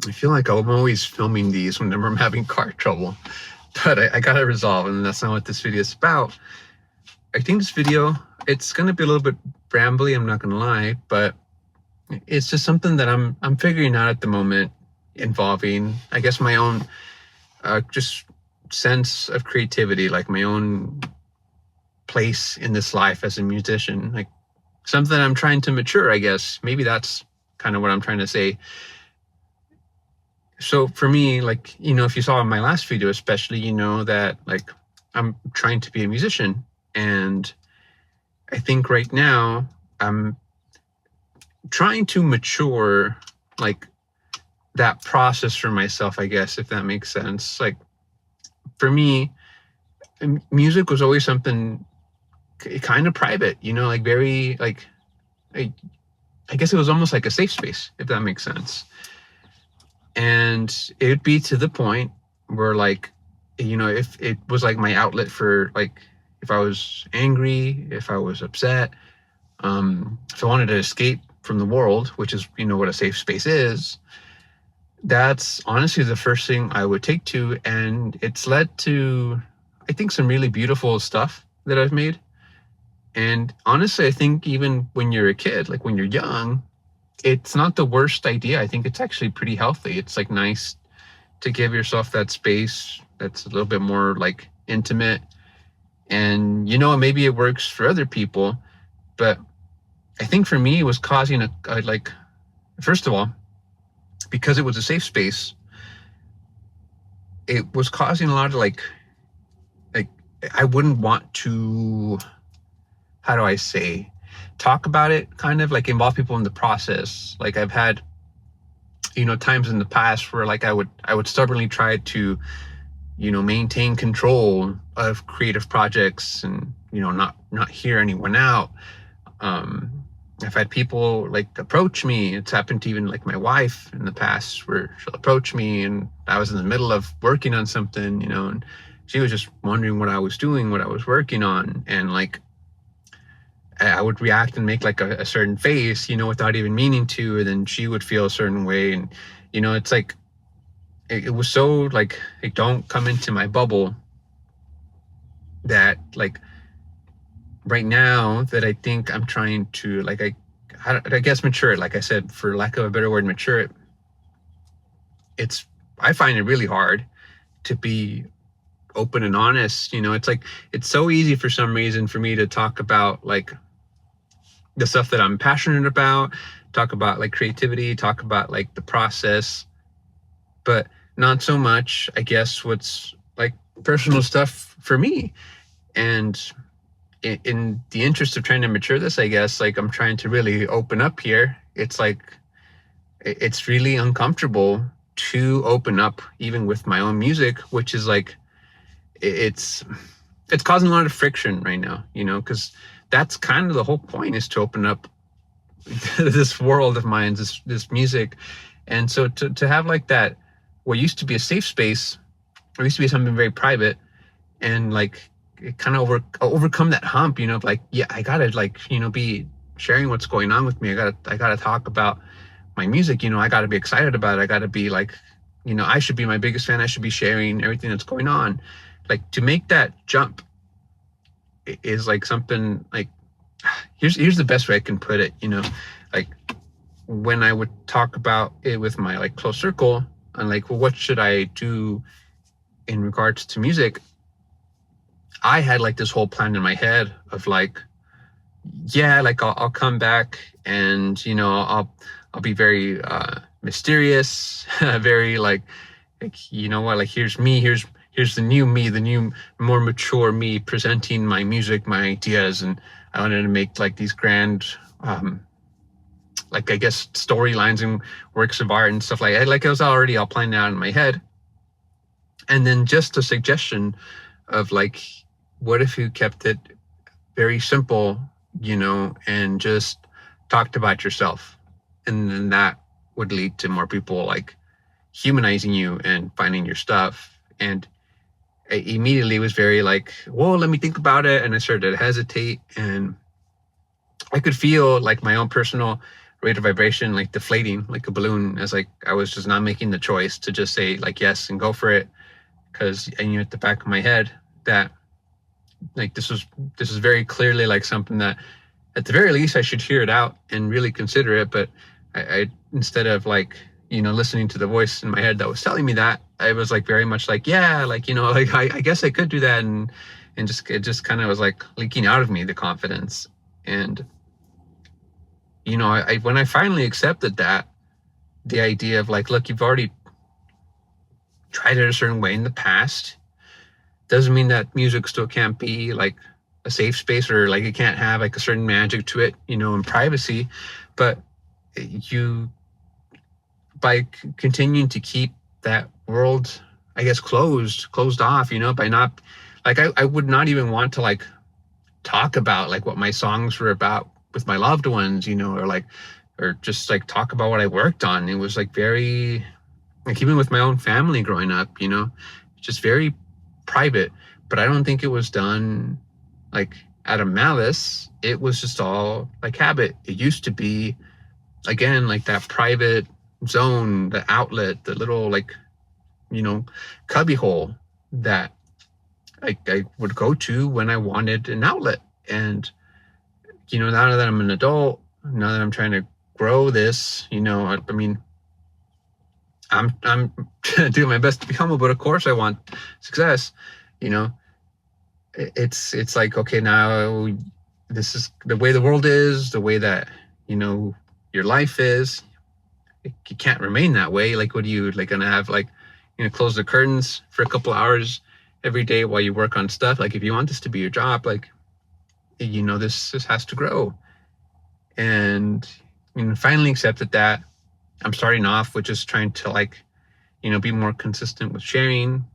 I feel like I'm always filming these whenever I'm having car trouble, but I got to resolve, and that's not what this video is about. I think this video, it's going to be a little bit rambly, I'm not going to lie, but it's just something that I'm figuring out at the moment, involving, I guess, my own just sense of creativity, like my own place in this life as a musician, like something I'm trying to mature, I guess. Maybe that's kind of what I'm trying to say. So for me, like, if you saw in my last video, especially, that like I'm trying to be a musician. And I think right now I'm trying to mature, like, that process for myself, I guess, if that makes sense. Like, for me, music was always something kind of private, like very, like, I guess it was almost like a safe space, if that makes sense. And it would be to the point where, like, if it was like my outlet for, like, if I was angry, if I was upset, if I wanted to escape from the world, which is, what a safe space is, that's honestly the first thing I would take to. And it's led to, I think, some really beautiful stuff that I've made. And honestly, I think even when you're a kid, like when you're young, it's not the worst idea. I think it's actually pretty healthy. It's like nice to give yourself that space that's a little bit more like intimate. And, maybe it works for other people, but I think for me, it was causing like, first of all, because it was a safe space, it was causing a lot of like I wouldn't want to, how do I say, talk about it, kind of like involve people in the process. Like I've had, times in the past where like I would stubbornly try to, maintain control of creative projects and, not hear anyone out. I've had people like approach me. It's happened to even like my wife in the past, where she'll approach me and I was in the middle of working on something, and she was just wondering what I was doing, what I was working on. And like, I would react and make like a certain face, without even meaning to, and then she would feel a certain way. And, it's like, it was so like, don't come into my bubble, that like right now that I think I'm trying to like, I guess mature it, like I said, for lack of a better word, mature it. I find it really hard to be open and honest. It's like, it's so easy for some reason for me to talk about like the stuff that I'm passionate about, talk about like creativity, talk about like the process, but not so much, I guess, what's like personal stuff for me. And in the interest of trying to mature this, I guess, like I'm trying to really open up here. It's like, it's really uncomfortable to open up even with my own music, which is like, it's causing a lot of friction right now, because that's kind of the whole point, is to open up this world of mine, this music. And so to have like that, what used to be a safe space, or used to be something very private, and like it kind of overcome that hump, like, yeah, I gotta like, be sharing what's going on with me. I gotta talk about my music, I gotta be excited about it. I gotta be like, I should be my biggest fan. I should be sharing everything that's going on. Like, to make that jump is like something like, here's the best way I can put it, like when I would talk about it with my like close circle, and like, well, what should I do in regards to music? I had like this whole plan in my head of like, yeah, like I'll come back and, I'll be very mysterious, very like, what, like, here's me, here's the new me, the new, more mature me, presenting my music, my ideas. And I wanted to make like these grand, like, I guess, storylines and works of art and stuff like that. Like, it was already all planned out in my head. And then just a suggestion of like, what if you kept it very simple, and just talked about yourself? And then that would lead to more people like humanizing you and finding your stuff. And I immediately was very like, whoa, let me think about it. And I started to hesitate, and I could feel like my own personal rate of vibration like deflating like a balloon, as like I was just not making the choice to just say like yes and go for it, because I knew at the back of my head that like this was very clearly like something that at the very least I should hear it out and really consider it. But I instead of like, you know, listening to the voice in my head that was telling me that, I was like very much like, yeah, like, you know, like I guess I could do that, and just it just kind of was like leaking out of me, the confidence. And you know, I when I finally accepted that, the idea of like, look, you've already tried it a certain way in the past, doesn't mean that music still can't be like a safe space, or like it can't have like a certain magic to it, you know, in privacy. But you, by continuing to keep that world, I guess, closed off, you know, by not like I would not even want to like talk about like what my songs were about with my loved ones, you know, or like, or just like talk about what I worked on. It was like very, like even with my own family growing up, you know, just very private. But I don't think it was done like out of malice. It was just all like habit. It used to be, again, like that private zone, the outlet, the little like, you know, cubby hole that I would go to when I wanted an outlet. And you know, now that I'm an adult, now that I'm trying to grow this, you know, I mean, I'm doing my best to be humble, but of course I want success. You know, it's like, okay, now this is the way the world is, the way that, you know, your life is. You can't remain that way. Like, what are you like gonna have, like, you know, close the curtains for a couple hours every day while you work on stuff? Like, if you want this to be your job, like, you know, this has to grow. And you know, finally accepted that. I'm starting off with just trying to like, you know, be more consistent with sharing,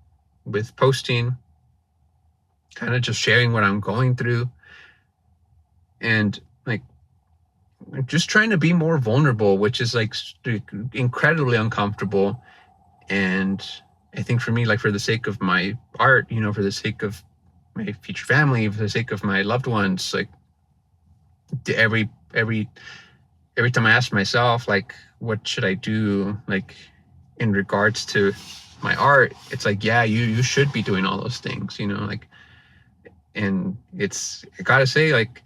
with posting, kind of just sharing what I'm going through, and like just trying to be more vulnerable, which is like incredibly uncomfortable. And I think for me, like for the sake of my art, you know, for the sake of my future family, for the sake of my loved ones, like every time I ask myself, like, what should I do, like in regards to my art, it's like, yeah, you should be doing all those things, you know, like, and it's, I gotta say, like,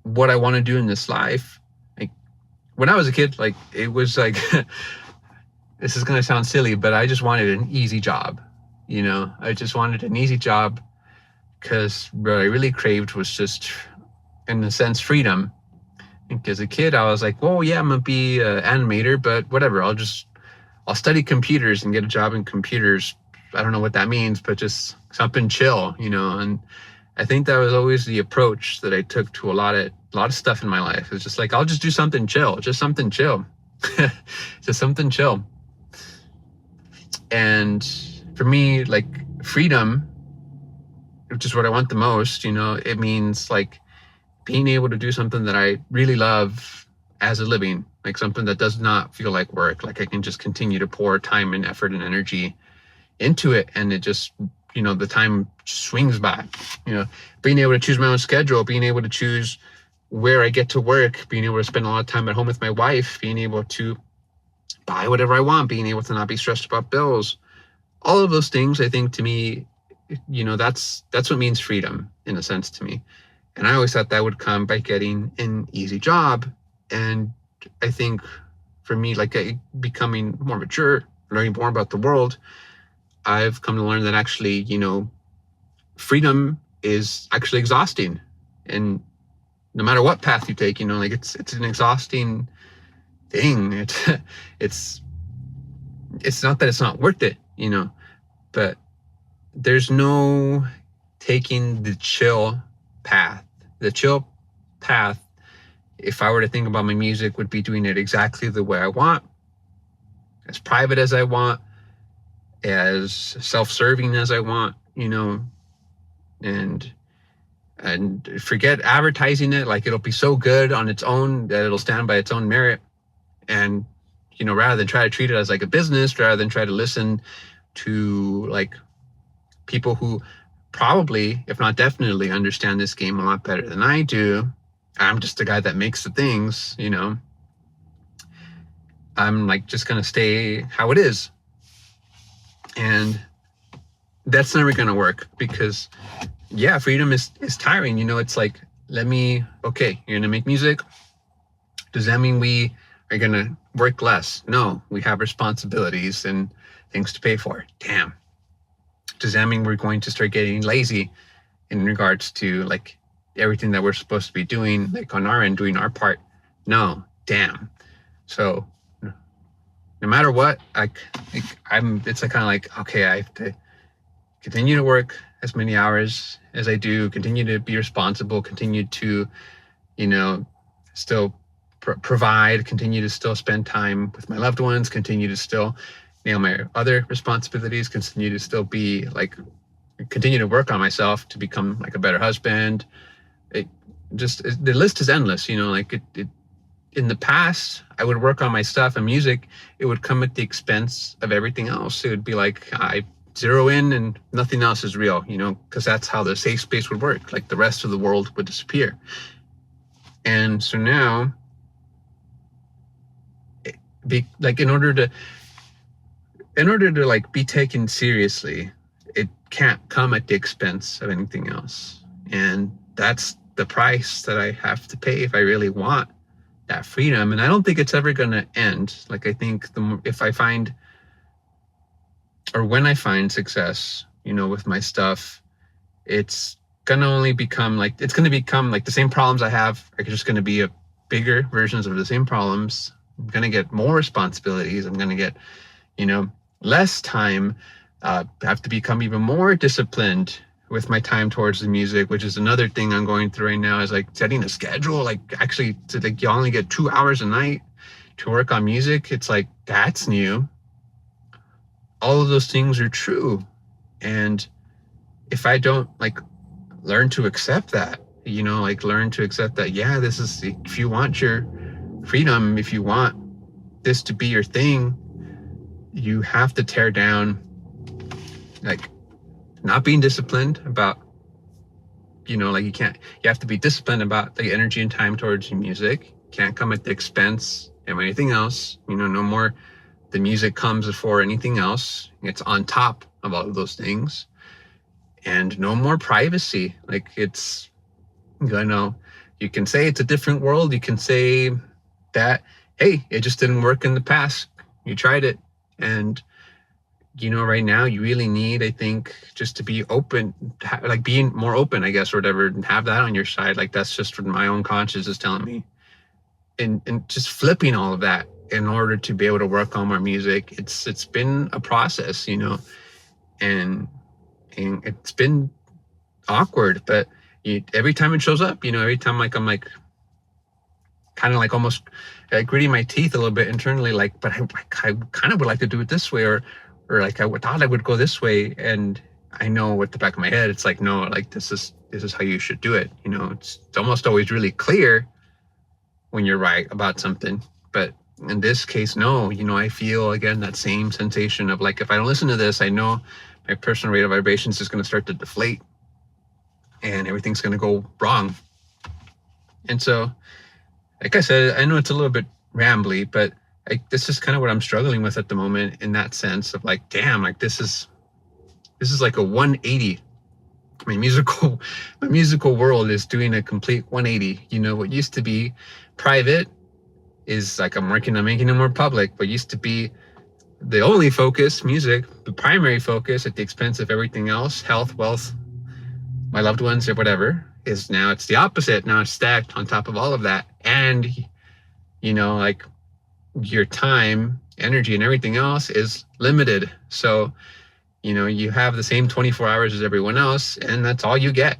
what I want to do in this life, like when I was a kid, like it was like this is gonna sound silly, but I just wanted an easy job, you know. I just wanted an easy job because what I really craved was just, in a sense, freedom. And as a kid, I was like, well, yeah, I'm gonna be an animator, but whatever, I'll study computers and get a job in computers. I don't know what that means, but just something chill, you know. And I think that was always the approach that I took to a lot of stuff in my life. It's just like, I'll just do something chill, just something chill, just something chill. And for me, like freedom, which is what I want the most, you know, it means like being able to do something that I really love as a living, like something that does not feel like work. Like I can just continue to pour time and effort and energy into it, and it just, you know, the time swings by, you know, being able to choose my own schedule, being able to choose where I get to work, being able to spend a lot of time at home with my wife, being able to buy whatever I want, being able to not be stressed about bills. All of those things, I think, to me, you know, that's what means freedom in a sense to me. And I always thought that would come by getting an easy job. And I think for me, like becoming more mature, learning more about the world, I've come to learn that actually, you know, freedom is actually exhausting. And no matter what path you take, you know, like it's an exhausting thing. It's not that it's not worth it, you know, but there's no taking the chill path. The chill path, if I were to think about my music, would be doing it exactly the way I want, as private as I want, as self-serving as I want, you know, and forget advertising it. Like it'll be so good on its own that it'll stand by its own merit. And, you know, rather than try to treat it as like a business, rather than try to listen to like people who probably, if not definitely, understand this game a lot better than I do, I'm just the guy that makes the things, I'm like just gonna stay how it is. And that's never gonna work, because yeah, freedom is tiring. It's like, okay, you're gonna make music. Does that mean we are gonna work less? No, we have responsibilities and things to pay for. Damn. Does that mean we're going to start getting lazy in regards to like everything that we're supposed to be doing, like on our end, doing our part? No, damn. So no matter what, it's like kind of like, okay, I have to continue to work as many hours as I do, continue to be responsible, continue to, still provide, continue to still spend time with my loved ones, continue to still nail my other responsibilities, continue to still be like, continue to work on myself to become like a better husband. The list is endless, like it in the past, I would work on my stuff and music. It would come at the expense of everything else. It would be like I zero in and nothing else is real, because that's how the safe space would work. Like the rest of the world would disappear. And so now, in order to like be taken seriously, it can't come at the expense of anything else. And that's the price that I have to pay if I really want that freedom. And I don't think it's ever going to end. Like, I think if I find, or when I find success, with my stuff, it's going to become like the same problems I have are just going to be bigger versions of the same problems. I'm going to get more responsibilities. I'm going to get, less time, have to become even more disciplined with my time towards the music, which is another thing I'm going through right now, is like setting a schedule, like actually to like, you only get 2 hours a night to work on music. It's like, that's new. All of those things are true. And if I don't like learn to accept that, learn to accept that, yeah, this is, if you want your freedom, if you want this to be your thing, you have to tear down like not being disciplined about, you have to be disciplined about the energy and time towards your music. Can't come at the expense of anything else. No more the music comes before anything else. It's on top of all of those things. And no more privacy. Like it's, you can say it's a different world. You can say that, hey, it just didn't work in the past. You tried it. And right now you really need, I think, just to be open, like being more open, I guess, or whatever, and have that on your side. Like that's just what my own conscience is telling me. And just flipping all of that in order to be able to work on more music. It's been a process, and it's been awkward, but every time it shows up, every time like I'm like kind of like almost like gritting my teeth a little bit internally, like, but I kind of would like to do it this way, or like I thought I would go this way. And I know at the back of my head, it's like, no, like this is how you should do it. It's almost always really clear when you're right about something. But in this case, no, I feel again that same sensation of like, if I don't listen to this, I know my personal rate of vibrations is going to start to deflate and everything's going to go wrong. And so, like I said, I know it's a little bit rambly, but this is kind of what I'm struggling with at the moment, in that sense of like, damn, like this is like a 180. My musical world is doing a complete 180. What used to be private is like, I'm working on making it more public. What used to be the only focus, music, the primary focus at the expense of everything else, health, wealth, my loved ones, or whatever, is now it's the opposite. Now it's stacked on top of all of that. And, like your time, energy, and everything else is limited. So, you have the same 24 hours as everyone else, and that's all you get.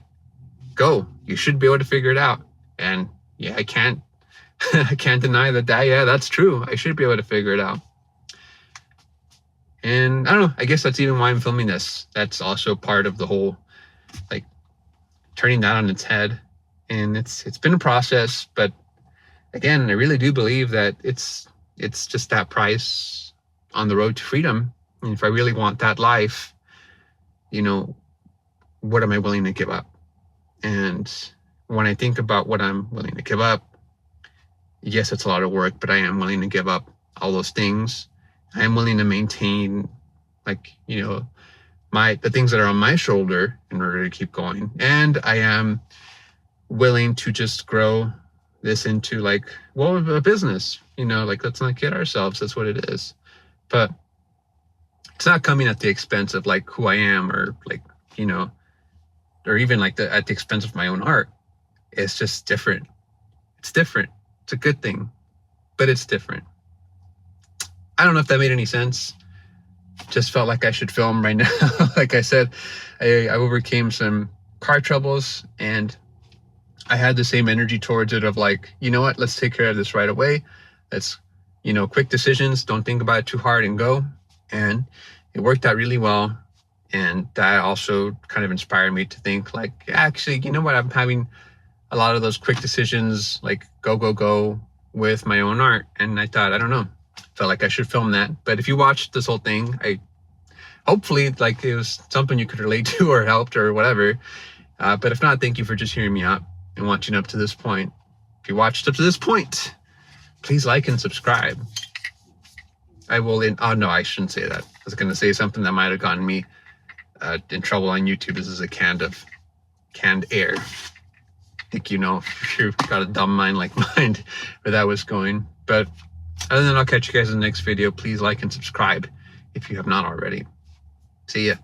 Go. You should be able to figure it out. And yeah, I can't deny that. Yeah, that's true. I should be able to figure it out. And I don't know, I guess that's even why I'm filming this. That's also part of the whole, like, turning that on its head. And it's been a process, but again, I really do believe that it's just that price on the road to freedom. And if I really want that life, what am I willing to give up? And when I think about what I'm willing to give up, yes, it's a lot of work, but I am willing to give up all those things. I am willing to maintain, like, you know, the things that are on my shoulder in order to keep going. And I am willing to just grow this into, like, well, a business, you know, like, let's not kid ourselves. That's what it is. But it's not coming at the expense of, like, who I am, or, like, you know, or even like at the expense of my own art. It's just different. It's different. It's a good thing, but it's different. I don't know if that made any sense. Just felt like I should film right now. Like I said, I overcame some car troubles, and I had the same energy towards it of, like, you know what, let's take care of this right away. Let's, you know, quick decisions. Don't think about it too hard and go. And it worked out really well. And that also kind of inspired me to think, like, actually, you know what, I'm having a lot of those quick decisions, like go with my own art. And I thought, I don't know, felt like I should film that. But if you watched this whole thing, hopefully, like, it was something you could relate to or helped or whatever. But if not, thank you for just hearing me out and watching up to this point. If you watched up to this point, please like and subscribe. Oh no, I shouldn't say that. I was going to say something that might have gotten me in trouble on YouTube. This is a canned air. I think, you know, if you've got a dumb mind like mine, where that was going. But other than that, I'll catch you guys in the next video. Please like and subscribe if you have not already. See ya.